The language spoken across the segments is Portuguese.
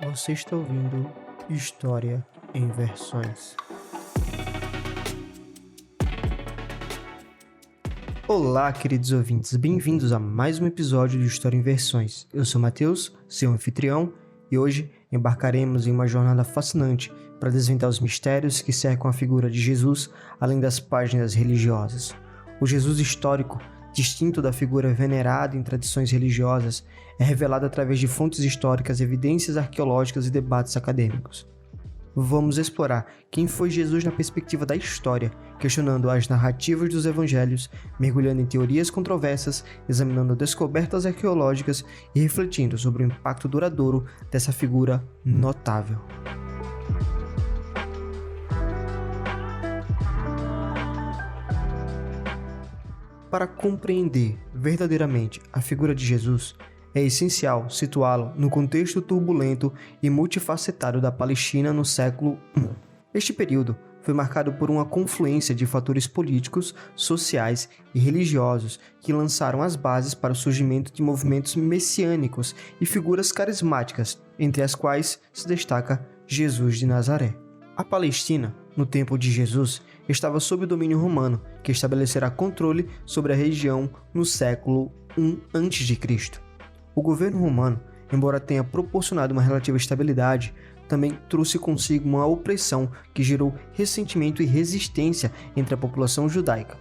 Você está ouvindo História em Versões. Olá, queridos ouvintes, bem-vindos a mais um episódio de História em Versões. Eu sou Matheus, seu anfitrião, e hoje embarcaremos em uma jornada fascinante para desvendar os mistérios que cercam a figura de Jesus, além das páginas religiosas. O Jesus histórico, distinto da figura venerada em tradições religiosas, é revelado através de fontes históricas, evidências arqueológicas e debates acadêmicos. Vamos explorar quem foi Jesus na perspectiva da história, questionando as narrativas dos evangelhos, mergulhando em teorias controversas, examinando descobertas arqueológicas e refletindo sobre o impacto duradouro dessa figura notável. Para compreender verdadeiramente a figura de Jesus, é essencial situá-lo no contexto turbulento e multifacetado da Palestina no século I. Este período foi marcado por uma confluência de fatores políticos, sociais e religiosos que lançaram as bases para o surgimento de movimentos messiânicos e figuras carismáticas, entre as quais se destaca Jesus de Nazaré. A Palestina, no tempo de Jesus, estava sob o domínio romano, que estabelecerá controle sobre a região no século I a.C. O governo romano, embora tenha proporcionado uma relativa estabilidade, também trouxe consigo uma opressão que gerou ressentimento e resistência entre a população judaica.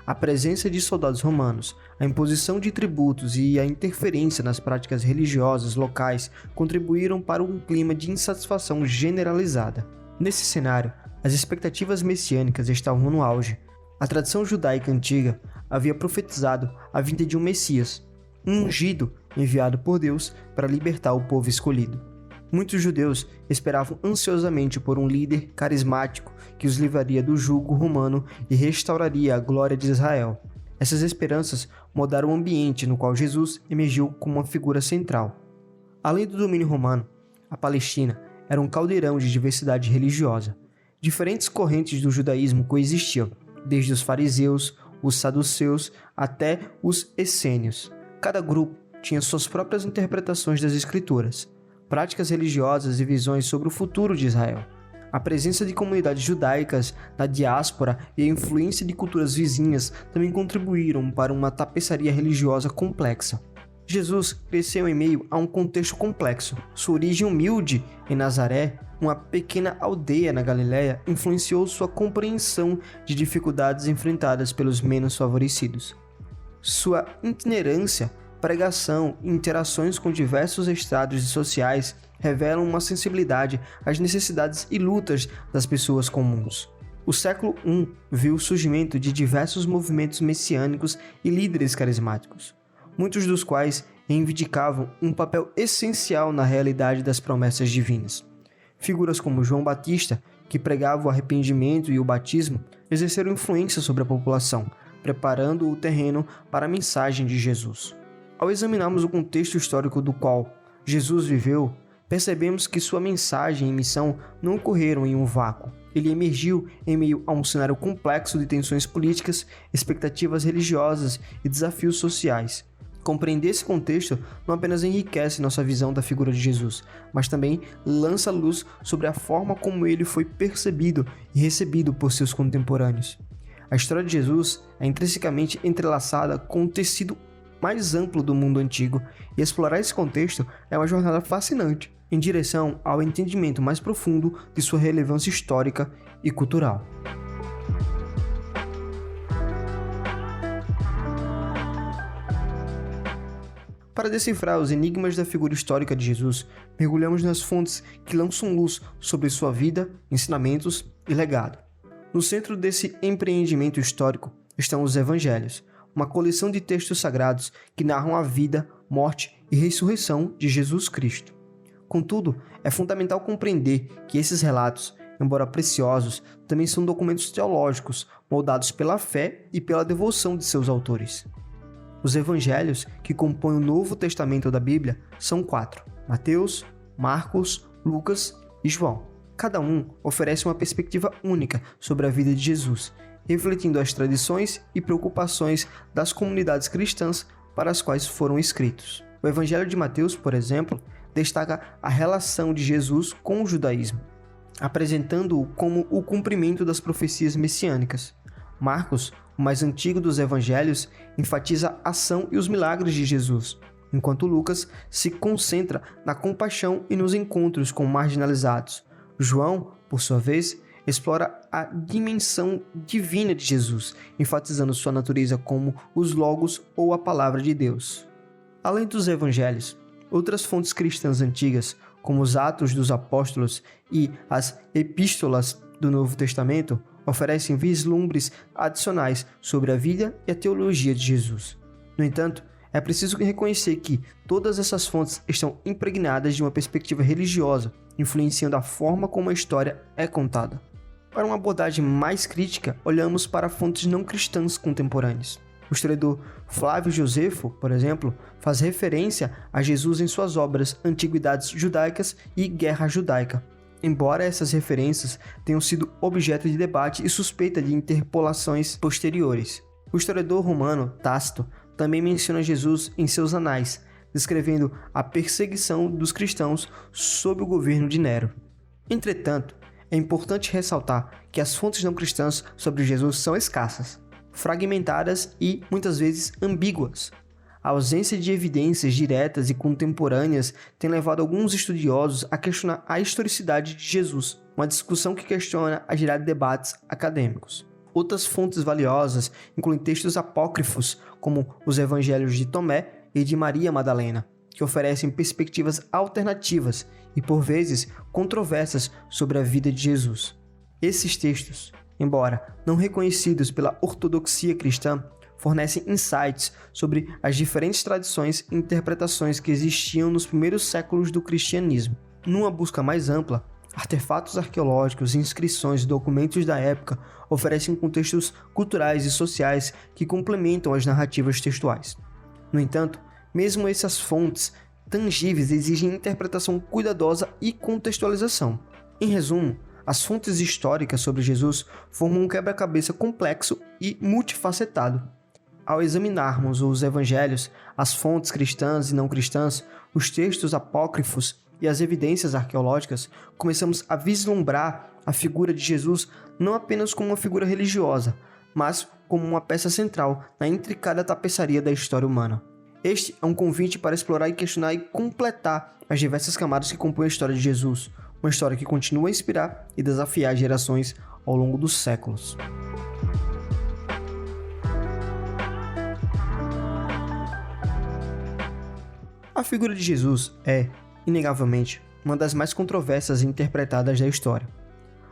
A presença de soldados romanos, a imposição de tributos e a interferência nas práticas religiosas locais contribuíram para um clima de insatisfação generalizada. Nesse cenário, as expectativas messiânicas estavam no auge. A tradição judaica antiga havia profetizado a vinda de um Messias, um ungido enviado por Deus para libertar o povo escolhido. Muitos judeus esperavam ansiosamente por um líder carismático que os livraria do jugo romano e restauraria a glória de Israel. Essas esperanças moldaram o ambiente no qual Jesus emergiu como uma figura central. Além do domínio romano, a Palestina era um caldeirão de diversidade religiosa. Diferentes correntes do judaísmo coexistiam, desde os fariseus, os saduceus até os essênios. Cada grupo tinha suas próprias interpretações das escrituras, práticas religiosas e visões sobre o futuro de Israel. A presença de comunidades judaicas na diáspora e a influência de culturas vizinhas também contribuíram para uma tapeçaria religiosa complexa. Jesus cresceu em meio a um contexto complexo. Sua origem humilde em Nazaré, uma pequena aldeia na Galiléia, influenciou sua compreensão de dificuldades enfrentadas pelos menos favorecidos. Sua itinerância, pregação e interações com diversos estratos sociais revelam uma sensibilidade às necessidades e lutas das pessoas comuns. O século I viu o surgimento de diversos movimentos messiânicos e líderes carismáticos, muitos dos quais reivindicavam um papel essencial na realidade das promessas divinas. Figuras como João Batista, que pregava o arrependimento e o batismo, exerceram influência sobre a população, preparando o terreno para a mensagem de Jesus. Ao examinarmos o contexto histórico do qual Jesus viveu, percebemos que sua mensagem e missão não ocorreram em um vácuo. Ele emergiu em meio a um cenário complexo de tensões políticas, expectativas religiosas e desafios sociais. Compreender esse contexto não apenas enriquece nossa visão da figura de Jesus, mas também lança luz sobre a forma como ele foi percebido e recebido por seus contemporâneos. A história de Jesus é intrinsecamente entrelaçada com o tecido mais amplo do mundo antigo, e explorar esse contexto é uma jornada fascinante em direção ao entendimento mais profundo de sua relevância histórica e cultural. Para decifrar os enigmas da figura histórica de Jesus, mergulhamos nas fontes que lançam luz sobre sua vida, ensinamentos e legado. No centro desse empreendimento histórico estão os Evangelhos, uma coleção de textos sagrados que narram a vida, morte e ressurreição de Jesus Cristo. Contudo, é fundamental compreender que esses relatos, embora preciosos, também são documentos teológicos moldados pela fé e pela devoção de seus autores. Os evangelhos que compõem o Novo Testamento da Bíblia são 4: Mateus, Marcos, Lucas e João. Cada um oferece uma perspectiva única sobre a vida de Jesus, refletindo as tradições e preocupações das comunidades cristãs para as quais foram escritos. O Evangelho de Mateus, por exemplo, destaca a relação de Jesus com o judaísmo, apresentando-o como o cumprimento das profecias messiânicas. Marcos, o mais antigo dos evangelhos, enfatiza a ação e os milagres de Jesus, enquanto Lucas se concentra na compaixão e nos encontros com marginalizados. João, por sua vez, explora a dimensão divina de Jesus, enfatizando sua natureza como os Logos ou a Palavra de Deus. Além dos evangelhos, outras fontes cristãs antigas, como os Atos dos Apóstolos e as Epístolas do Novo Testamento, oferecem vislumbres adicionais sobre a vida e a teologia de Jesus. No entanto, é preciso reconhecer que todas essas fontes estão impregnadas de uma perspectiva religiosa, influenciando a forma como a história é contada. Para uma abordagem mais crítica, olhamos para fontes não cristãs contemporâneas. O historiador Flávio Josefo, por exemplo, faz referência a Jesus em suas obras Antiguidades Judaicas e Guerra Judaica, embora essas referências tenham sido objeto de debate e suspeita de interpolações posteriores. O historiador romano Tácito também menciona Jesus em seus anais, descrevendo a perseguição dos cristãos sob o governo de Nero. Entretanto, é importante ressaltar que as fontes não cristãs sobre Jesus são escassas, fragmentadas e, muitas vezes, ambíguas. A ausência de evidências diretas e contemporâneas tem levado alguns estudiosos a questionar a historicidade de Jesus, uma discussão que questiona a gerar debates acadêmicos. Outras fontes valiosas incluem textos apócrifos, como os evangelhos de Tomé e de Maria Madalena, que oferecem perspectivas alternativas e, por vezes, controversas sobre a vida de Jesus. Esses textos, embora não reconhecidos pela ortodoxia cristã, fornecem insights sobre as diferentes tradições e interpretações que existiam nos primeiros séculos do cristianismo. Numa busca mais ampla, artefatos arqueológicos, inscrições e documentos da época oferecem contextos culturais e sociais que complementam as narrativas textuais. No entanto, mesmo essas fontes tangíveis exigem interpretação cuidadosa e contextualização. Em resumo, as fontes históricas sobre Jesus formam um quebra-cabeça complexo e multifacetado. Ao examinarmos os evangelhos, as fontes cristãs e não cristãs, os textos apócrifos e as evidências arqueológicas, começamos a vislumbrar a figura de Jesus não apenas como uma figura religiosa, mas como uma peça central na intricada tapeçaria da história humana. Este é um convite para explorar e questionar e completar as diversas camadas que compõem a história de Jesus, uma história que continua a inspirar e desafiar gerações ao longo dos séculos. A figura de Jesus é, inegavelmente, uma das mais controversas e interpretadas da história.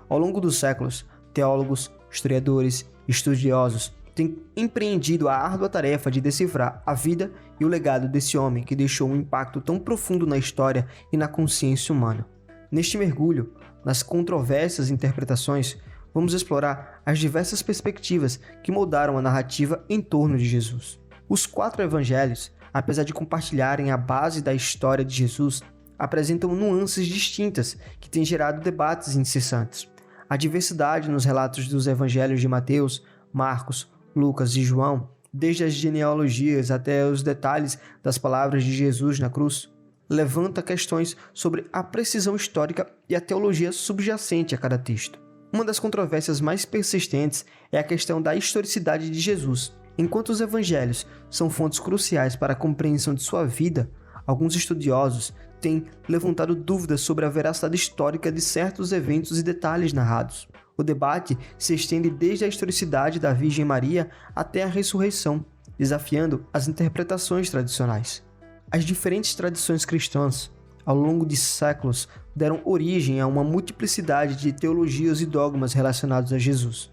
Ao longo dos séculos, teólogos, historiadores e estudiosos têm empreendido a árdua tarefa de decifrar a vida e o legado desse homem que deixou um impacto tão profundo na história e na consciência humana. Neste mergulho, nas controversas interpretações, vamos explorar as diversas perspectivas que moldaram a narrativa em torno de Jesus. Os 4 evangelhos, apesar de compartilharem a base da história de Jesus, apresentam nuances distintas que têm gerado debates incessantes. A diversidade nos relatos dos evangelhos de Mateus, Marcos, Lucas e João, desde as genealogias até os detalhes das palavras de Jesus na cruz, levanta questões sobre a precisão histórica e a teologia subjacente a cada texto. Uma das controvérsias mais persistentes é a questão da historicidade de Jesus. Enquanto os evangelhos são fontes cruciais para a compreensão de sua vida, alguns estudiosos têm levantado dúvidas sobre a veracidade histórica de certos eventos e detalhes narrados. O debate se estende desde a historicidade da Virgem Maria até a ressurreição, desafiando as interpretações tradicionais. As diferentes tradições cristãs, ao longo de séculos, deram origem a uma multiplicidade de teologias e dogmas relacionados a Jesus.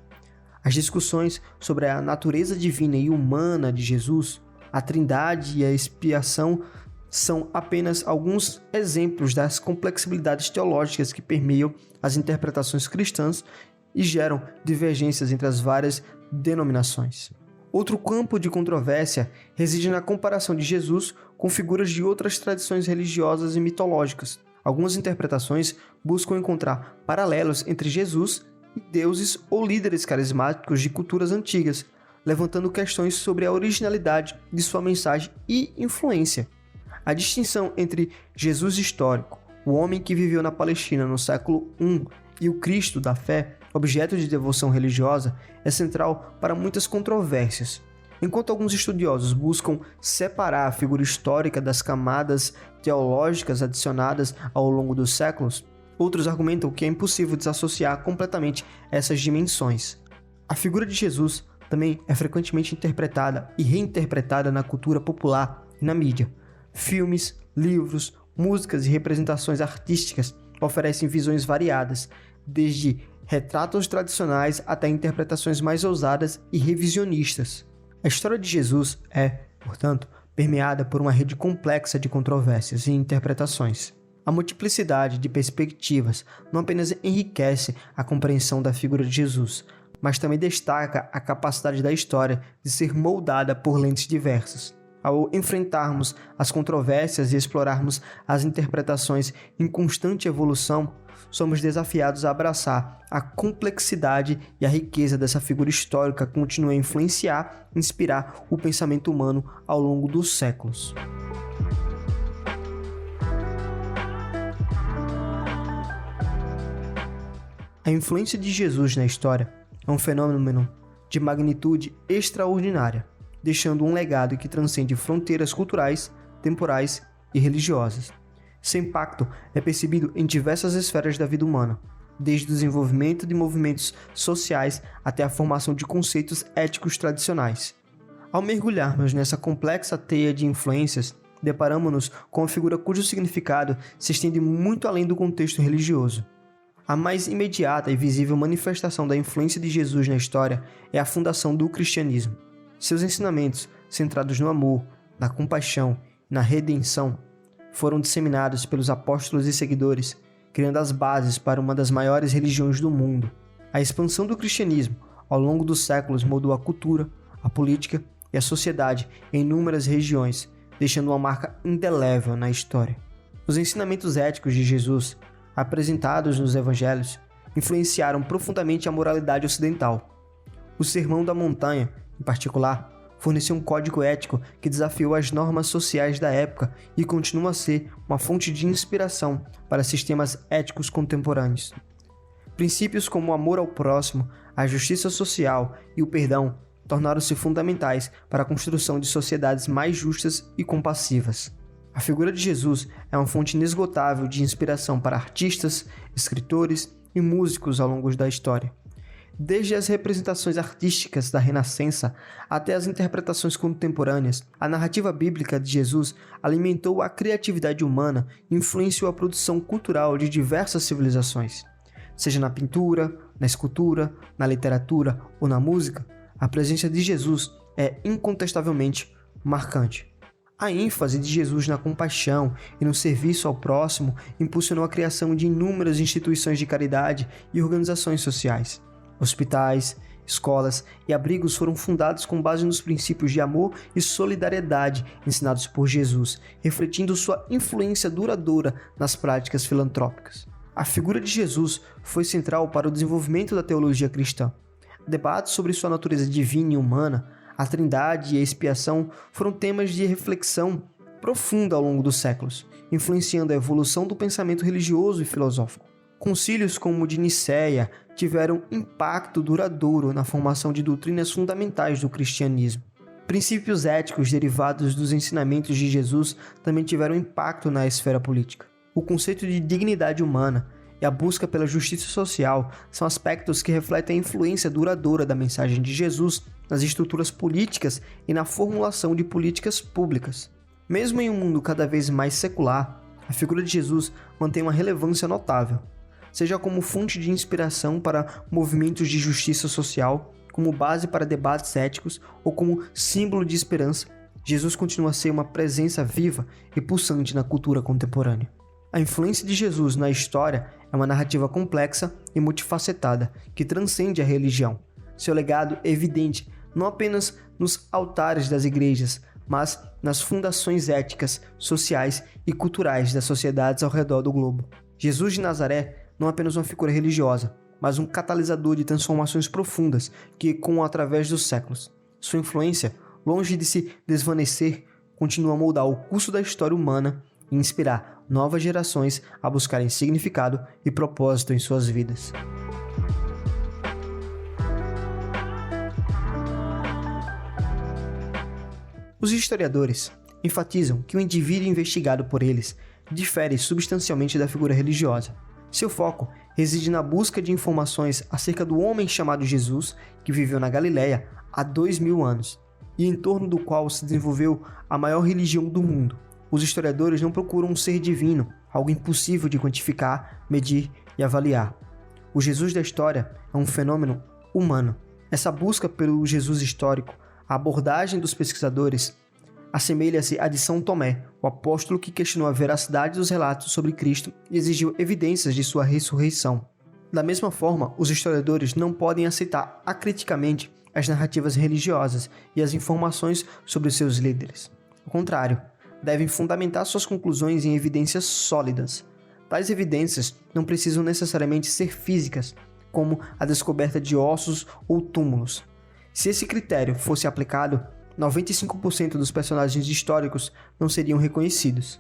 As discussões sobre a natureza divina e humana de Jesus, a trindade e a expiação são apenas alguns exemplos das complexibilidades teológicas que permeiam as interpretações cristãs e geram divergências entre as várias denominações. Outro campo de controvérsia reside na comparação de Jesus com figuras de outras tradições religiosas e mitológicas. Algumas interpretações buscam encontrar paralelos entre Jesus e deuses ou líderes carismáticos de culturas antigas, levantando questões sobre a originalidade de sua mensagem e influência. A distinção entre Jesus histórico, o homem que viveu na Palestina no século I, e o Cristo da fé, objeto de devoção religiosa, é central para muitas controvérsias. Enquanto alguns estudiosos buscam separar a figura histórica das camadas teológicas adicionadas ao longo dos séculos, outros argumentam que é impossível desassociar completamente essas dimensões. A figura de Jesus também é frequentemente interpretada e reinterpretada na cultura popular e na mídia. Filmes, livros, músicas e representações artísticas oferecem visões variadas, desde retratos tradicionais até interpretações mais ousadas e revisionistas. A história de Jesus é, portanto, permeada por uma rede complexa de controvérsias e interpretações. A multiplicidade de perspectivas não apenas enriquece a compreensão da figura de Jesus, mas também destaca a capacidade da história de ser moldada por lentes diversas. Ao enfrentarmos as controvérsias e explorarmos as interpretações em constante evolução, somos desafiados a abraçar a complexidade e a riqueza dessa figura histórica que continua a influenciar e inspirar o pensamento humano ao longo dos séculos. A influência de Jesus na história é um fenômeno de magnitude extraordinária, deixando um legado que transcende fronteiras culturais, temporais e religiosas. Seu impacto é percebido em diversas esferas da vida humana, desde o desenvolvimento de movimentos sociais até a formação de conceitos éticos tradicionais. Ao mergulharmos nessa complexa teia de influências, deparamos-nos com uma figura cujo significado se estende muito além do contexto religioso. A mais imediata e visível manifestação da influência de Jesus na história é a fundação do cristianismo. Seus ensinamentos, centrados no amor, na compaixão e na redenção, foram disseminados pelos apóstolos e seguidores, criando as bases para uma das maiores religiões do mundo. A expansão do cristianismo, ao longo dos séculos, moldou a cultura, a política e a sociedade em inúmeras regiões, deixando uma marca indelével na história. Os ensinamentos éticos de Jesus, apresentados nos evangelhos, influenciaram profundamente a moralidade ocidental. O Sermão da Montanha, em particular, forneceu um código ético que desafiou as normas sociais da época e continua a ser uma fonte de inspiração para sistemas éticos contemporâneos. Princípios como o amor ao próximo, a justiça social e o perdão tornaram-se fundamentais para a construção de sociedades mais justas e compassivas. A figura de Jesus é uma fonte inesgotável de inspiração para artistas, escritores e músicos ao longo da história. Desde as representações artísticas da Renascença até as interpretações contemporâneas, a narrativa bíblica de Jesus alimentou a criatividade humana e influenciou a produção cultural de diversas civilizações. Seja na pintura, na escultura, na literatura ou na música, a presença de Jesus é incontestavelmente marcante. A ênfase de Jesus na compaixão e no serviço ao próximo impulsionou a criação de inúmeras instituições de caridade e organizações sociais. Hospitais, escolas e abrigos foram fundados com base nos princípios de amor e solidariedade ensinados por Jesus, refletindo sua influência duradoura nas práticas filantrópicas. A figura de Jesus foi central para o desenvolvimento da teologia cristã. Debates sobre sua natureza divina e humana, a trindade e a expiação foram temas de reflexão profunda ao longo dos séculos, influenciando a evolução do pensamento religioso e filosófico. Concílios como o de Nicéia tiveram impacto duradouro na formação de doutrinas fundamentais do cristianismo. Princípios éticos derivados dos ensinamentos de Jesus também tiveram impacto na esfera política. O conceito de dignidade humana e a busca pela justiça social são aspectos que refletem a influência duradoura da mensagem de Jesus nas estruturas políticas e na formulação de políticas públicas. Mesmo em um mundo cada vez mais secular, a figura de Jesus mantém uma relevância notável. Seja como fonte de inspiração para movimentos de justiça social, como base para debates éticos ou como símbolo de esperança, Jesus continua a ser uma presença viva e pulsante na cultura contemporânea. A influência de Jesus na história é uma narrativa complexa e multifacetada que transcende a religião. Seu legado é evidente não apenas nos altares das igrejas, mas nas fundações éticas, sociais e culturais das sociedades ao redor do globo. Jesus de Nazaré não é apenas uma figura religiosa, mas um catalisador de transformações profundas que ecoam através dos séculos. Sua influência, longe de se desvanecer, continua a moldar o curso da história humana e inspirar novas gerações a buscarem significado e propósito em suas vidas. Os historiadores enfatizam que o indivíduo investigado por eles difere substancialmente da figura religiosa. Seu foco reside na busca de informações acerca do homem chamado Jesus, que viveu na Galileia há 2000 anos, e em torno do qual se desenvolveu a maior religião do mundo. Os historiadores não procuram um ser divino, algo impossível de quantificar, medir e avaliar. O Jesus da história é um fenômeno humano. Essa busca pelo Jesus histórico, a abordagem dos pesquisadores, assemelha-se à de São Tomé, o apóstolo que questionou a veracidade dos relatos sobre Cristo e exigiu evidências de sua ressurreição. Da mesma forma, os historiadores não podem aceitar acriticamente as narrativas religiosas e as informações sobre seus líderes. Ao contrário, devem fundamentar suas conclusões em evidências sólidas. Tais evidências não precisam necessariamente ser físicas, como a descoberta de ossos ou túmulos. Se esse critério fosse aplicado, 95% dos personagens históricos não seriam reconhecidos.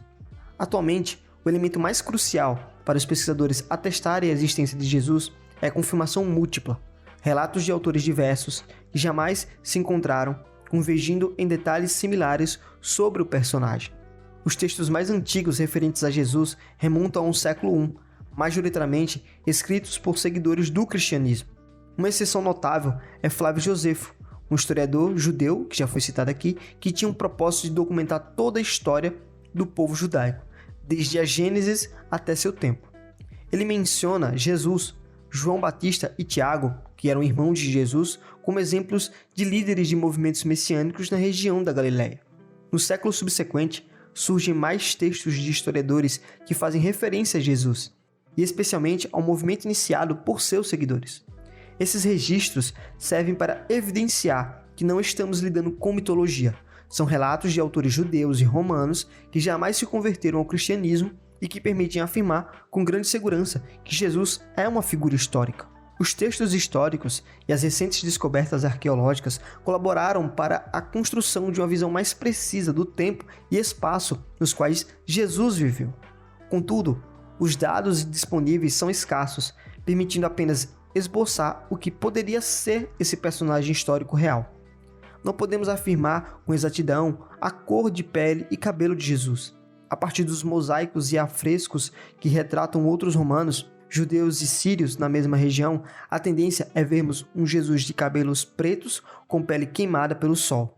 Atualmente, o elemento mais crucial para os pesquisadores atestarem a existência de Jesus é a confirmação múltipla, relatos de autores diversos que jamais se encontraram, convergindo em detalhes similares sobre o personagem. Os textos mais antigos referentes a Jesus remontam ao século I, majoritariamente escritos por seguidores do cristianismo. Uma exceção notável é Flávio Josefo, um historiador judeu, que já foi citado aqui, que tinha o propósito de documentar toda a história do povo judaico, desde a Gênesis até seu tempo. Ele menciona Jesus, João Batista e Tiago, que eram irmãos de Jesus, como exemplos de líderes de movimentos messiânicos na região da Galileia. No século subsequente, surgem mais textos de historiadores que fazem referência a Jesus, e especialmente ao movimento iniciado por seus seguidores. Esses registros servem para evidenciar que não estamos lidando com mitologia. São relatos de autores judeus e romanos que jamais se converteram ao cristianismo e que permitem afirmar com grande segurança que Jesus é uma figura histórica. Os textos históricos e as recentes descobertas arqueológicas colaboraram para a construção de uma visão mais precisa do tempo e espaço nos quais Jesus viveu. Contudo, os dados disponíveis são escassos, permitindo apenas esboçar o que poderia ser esse personagem histórico real. Não podemos afirmar com exatidão a cor de pele e cabelo de Jesus. A partir dos mosaicos e afrescos que retratam outros romanos, judeus e sírios na mesma região, a tendência é vermos um Jesus de cabelos pretos com pele queimada pelo sol.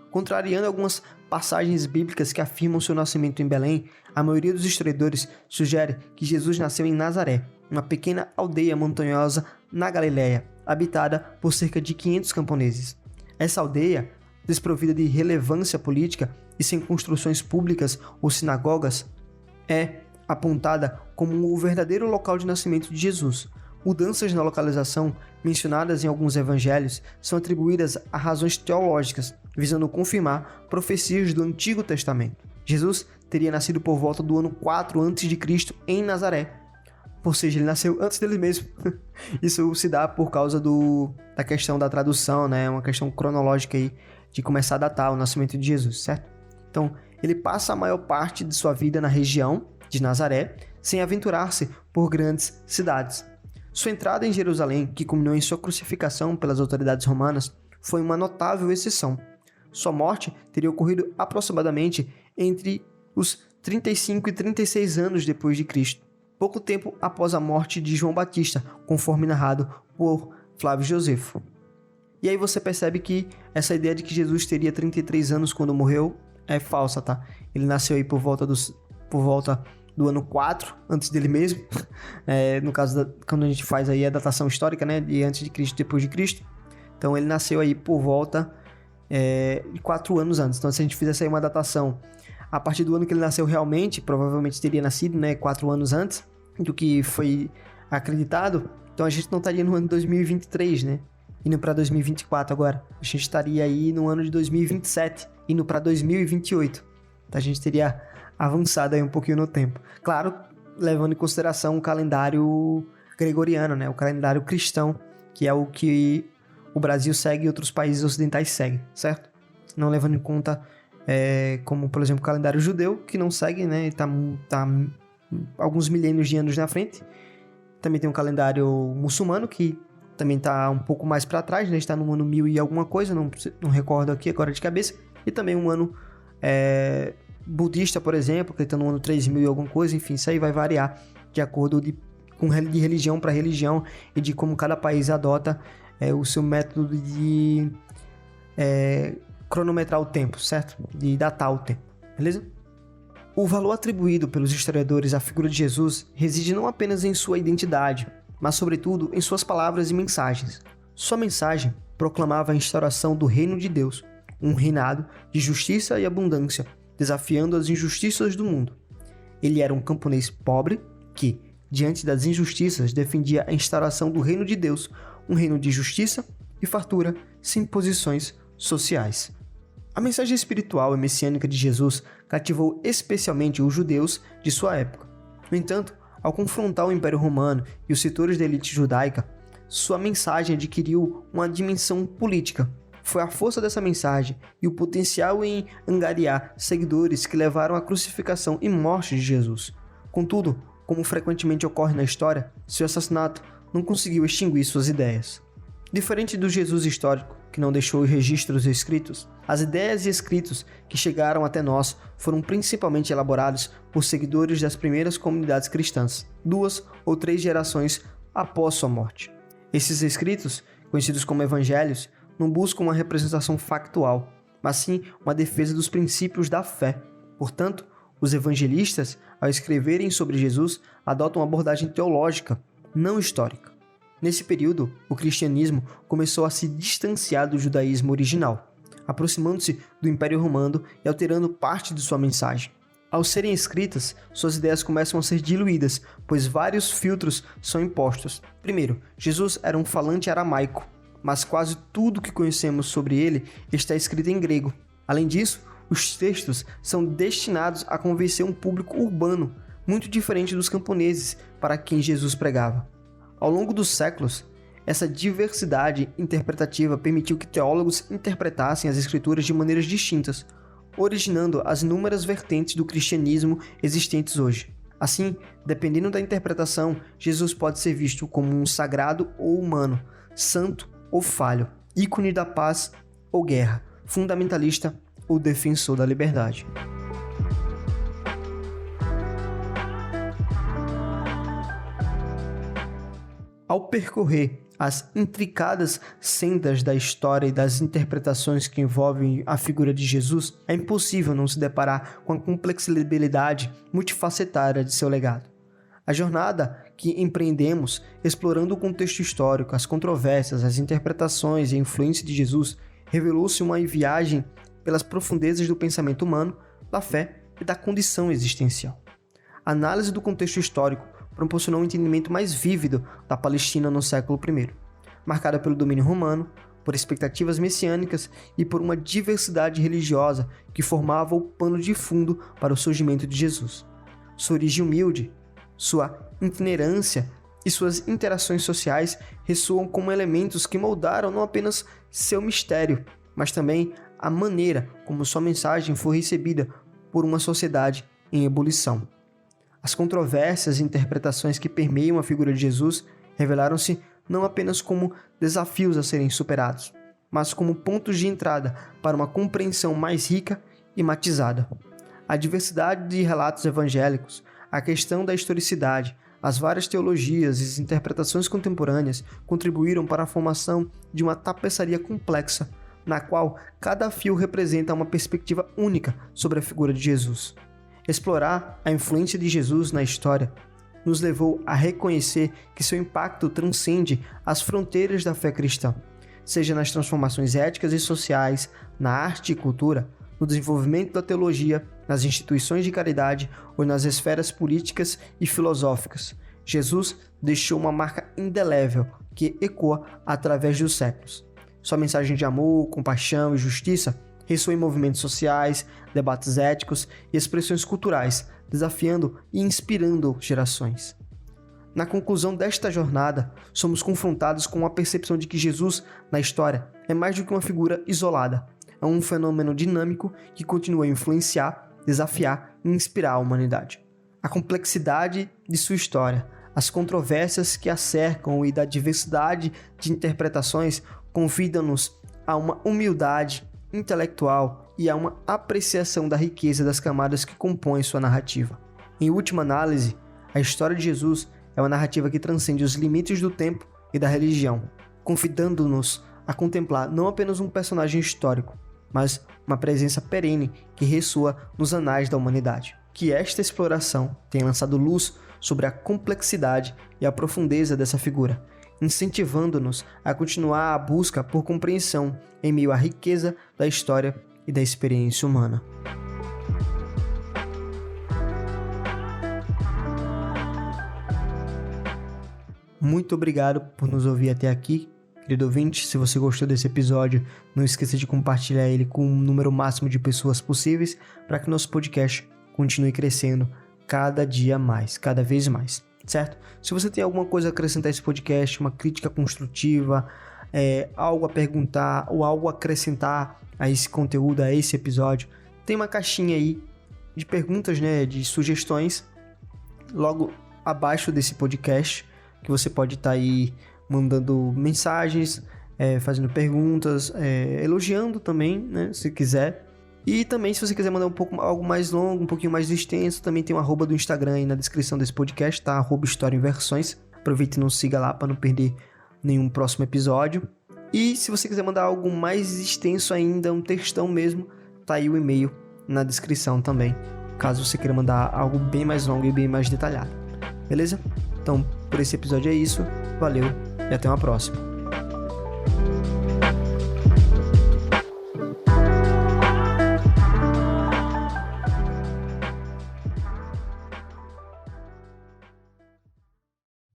Contrariando algumas passagens bíblicas que afirmam seu nascimento em Belém, a maioria dos historiadores sugere que Jesus nasceu em Nazaré, uma pequena aldeia montanhosa na Galileia, habitada por cerca de 500 camponeses. Essa aldeia, desprovida de relevância política e sem construções públicas ou sinagogas, é apontada como o verdadeiro local de nascimento de Jesus. Mudanças na localização mencionadas em alguns evangelhos são atribuídas a razões teológicas, visando confirmar profecias do Antigo Testamento. Jesus teria nascido por volta do ano 4 a.C. em Nazaré, ou seja, ele nasceu antes dele mesmo. Isso se dá por causa da questão da tradução, né? Uma questão cronológica aí de começar a datar o nascimento de Jesus, certo? Então, ele passa a maior parte de sua vida na região de Nazaré, sem aventurar-se por grandes cidades. Sua entrada em Jerusalém, que culminou em sua crucificação pelas autoridades romanas, foi uma notável exceção. Sua morte teria ocorrido aproximadamente entre os 35 e 36 anos depois de Cristo, pouco tempo após a morte de João Batista, conforme narrado por Flávio Josefo. E aí você percebe que essa ideia de que Jesus teria 33 anos quando morreu é falsa, tá? Ele nasceu aí por volta do ano 4, antes dele mesmo. No caso, quando a gente faz aí a datação histórica, né? De antes de Cristo, depois de Cristo. Então ele nasceu aí por volta de 4 anos antes. Então se a gente fizesse aí uma datação a partir do ano que ele nasceu realmente, provavelmente teria nascido, né, 4 anos antes do que foi acreditado. Então a gente não estaria no ano de 2023, né? Indo para 2024 agora. A gente estaria aí no ano de 2027, indo para 2028. Então a gente teria avançado aí um pouquinho no tempo. Claro, levando em consideração o calendário gregoriano, né? O calendário cristão, que é o que o Brasil segue e outros países ocidentais seguem, certo? Não levando em conta como, por exemplo, o calendário judeu, que não segue, né? Está alguns milênios de anos na frente. Também tem um calendário muçulmano, que também está um pouco mais para trás, né? Está no ano 1000 e alguma coisa, não recordo aqui agora de cabeça. E também um ano budista, por exemplo, que está no ano 3000 e alguma coisa. Enfim, isso aí vai variar de acordo de religião para religião e de como cada país adota o seu método de cronometrar o tempo, certo? De datar o tempo, beleza? O valor atribuído pelos historiadores à figura de Jesus reside não apenas em sua identidade, mas sobretudo em suas palavras e mensagens. Sua mensagem proclamava a instauração do reino de Deus, um reinado de justiça e abundância, desafiando as injustiças do mundo. Ele era um camponês pobre que, diante das injustiças, defendia a instauração do reino de Deus, um reino de justiça e fartura, sem imposições sociais. A mensagem espiritual e messiânica de Jesus cativou especialmente os judeus de sua época. No entanto, ao confrontar o Império Romano e os setores da elite judaica, sua mensagem adquiriu uma dimensão política. Foi a força dessa mensagem e o potencial em angariar seguidores que levaram à crucificação e morte de Jesus. Contudo, como frequentemente ocorre na história, seu assassinato não conseguiu extinguir suas ideias. Diferente do Jesus histórico, que não deixou registros escritos, as ideias e escritos que chegaram até nós foram principalmente elaborados por seguidores das primeiras comunidades cristãs, 2 ou 3 gerações após sua morte. Esses escritos, conhecidos como evangelhos, não buscam uma representação factual, mas sim uma defesa dos princípios da fé. Portanto, os evangelistas, ao escreverem sobre Jesus, adotam uma abordagem teológica, não histórica. Nesse período, o cristianismo começou a se distanciar do judaísmo original, aproximando-se do Império Romano e alterando parte de sua mensagem. Ao serem escritas, suas ideias começam a ser diluídas, pois vários filtros são impostos. Primeiro, Jesus era um falante aramaico, mas quase tudo que conhecemos sobre ele está escrito em grego. Além disso, os textos são destinados a convencer um público urbano, muito diferente dos camponeses para quem Jesus pregava. Ao longo dos séculos, essa diversidade interpretativa permitiu que teólogos interpretassem as escrituras de maneiras distintas, originando as inúmeras vertentes do cristianismo existentes hoje. Assim, dependendo da interpretação, Jesus pode ser visto como um sagrado ou humano, santo ou falho, ícone da paz ou guerra, fundamentalista ou defensor da liberdade. Ao percorrer as intricadas sendas da história e das interpretações que envolvem a figura de Jesus, é impossível não se deparar com a complexibilidade multifacetária de seu legado. A jornada que empreendemos, explorando o contexto histórico, as controvérsias, as interpretações e a influência de Jesus, revelou-se uma viagem pelas profundezas do pensamento humano, da fé e da condição existencial. A análise do contexto histórico proporcionou um entendimento mais vívido da Palestina no século I, marcada pelo domínio romano, por expectativas messiânicas e por uma diversidade religiosa que formava o pano de fundo para o surgimento de Jesus. Sua origem humilde, sua itinerância e suas interações sociais ressoam como elementos que moldaram não apenas seu mistério, mas também a maneira como sua mensagem foi recebida por uma sociedade em ebulição. As controvérsias e interpretações que permeiam a figura de Jesus revelaram-se não apenas como desafios a serem superados, mas como pontos de entrada para uma compreensão mais rica e matizada. A diversidade de relatos evangélicos, a questão da historicidade, as várias teologias e as interpretações contemporâneas contribuíram para a formação de uma tapeçaria complexa, na qual cada fio representa uma perspectiva única sobre a figura de Jesus. Explorar a influência de Jesus na história nos levou a reconhecer que seu impacto transcende as fronteiras da fé cristã, seja nas transformações éticas e sociais, na arte e cultura, no desenvolvimento da teologia, nas instituições de caridade ou nas esferas políticas e filosóficas. Jesus deixou uma marca indelével que ecoa através dos séculos. Sua mensagem de amor, compaixão e justiça ressoa em movimentos sociais, debates éticos e expressões culturais, desafiando e inspirando gerações. Na conclusão desta jornada, somos confrontados com a percepção de que Jesus, na história, é mais do que uma figura isolada. é um fenômeno dinâmico que continua a influenciar, desafiar e inspirar a humanidade. A complexidade de sua história, as controvérsias que a cercam e da diversidade de interpretações convidam-nos a uma humildade intelectual e a uma apreciação da riqueza das camadas que compõem sua narrativa. Em última análise, a história de Jesus é uma narrativa que transcende os limites do tempo e da religião, convidando-nos a contemplar não apenas um personagem histórico, mas uma presença perene que ressoa nos anais da humanidade. Que esta exploração tenha lançado luz sobre a complexidade e a profundeza dessa figura, incentivando-nos a continuar a busca por compreensão em meio à riqueza da história e da experiência humana. Muito obrigado por nos ouvir até aqui, querido ouvinte. Se você gostou desse episódio, não esqueça de compartilhar ele com o número máximo de pessoas possíveis para que nosso podcast continue crescendo cada dia mais, cada vez mais, certo? Se você tem alguma coisa a acrescentar a esse podcast, uma crítica construtiva, algo a perguntar ou algo a acrescentar a esse conteúdo, a esse episódio, tem uma caixinha aí de perguntas, né, de sugestões logo abaixo desse podcast, que você pode estar aí mandando mensagens, fazendo perguntas, elogiando também, né, se quiser. E também, se você quiser mandar algo mais longo, um pouquinho mais extenso, também tem o @ do Instagram aí na descrição desse podcast, tá? @historiaemversões. Aproveite e nos siga lá para não perder nenhum próximo episódio. E se você quiser mandar algo mais extenso ainda, um textão mesmo, tá aí o e-mail na descrição também, caso você queira mandar algo bem mais longo e bem mais detalhado. Beleza? Então, por esse episódio é isso. Valeu e até uma próxima.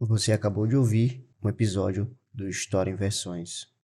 Você acabou de ouvir um episódio do História em Versões.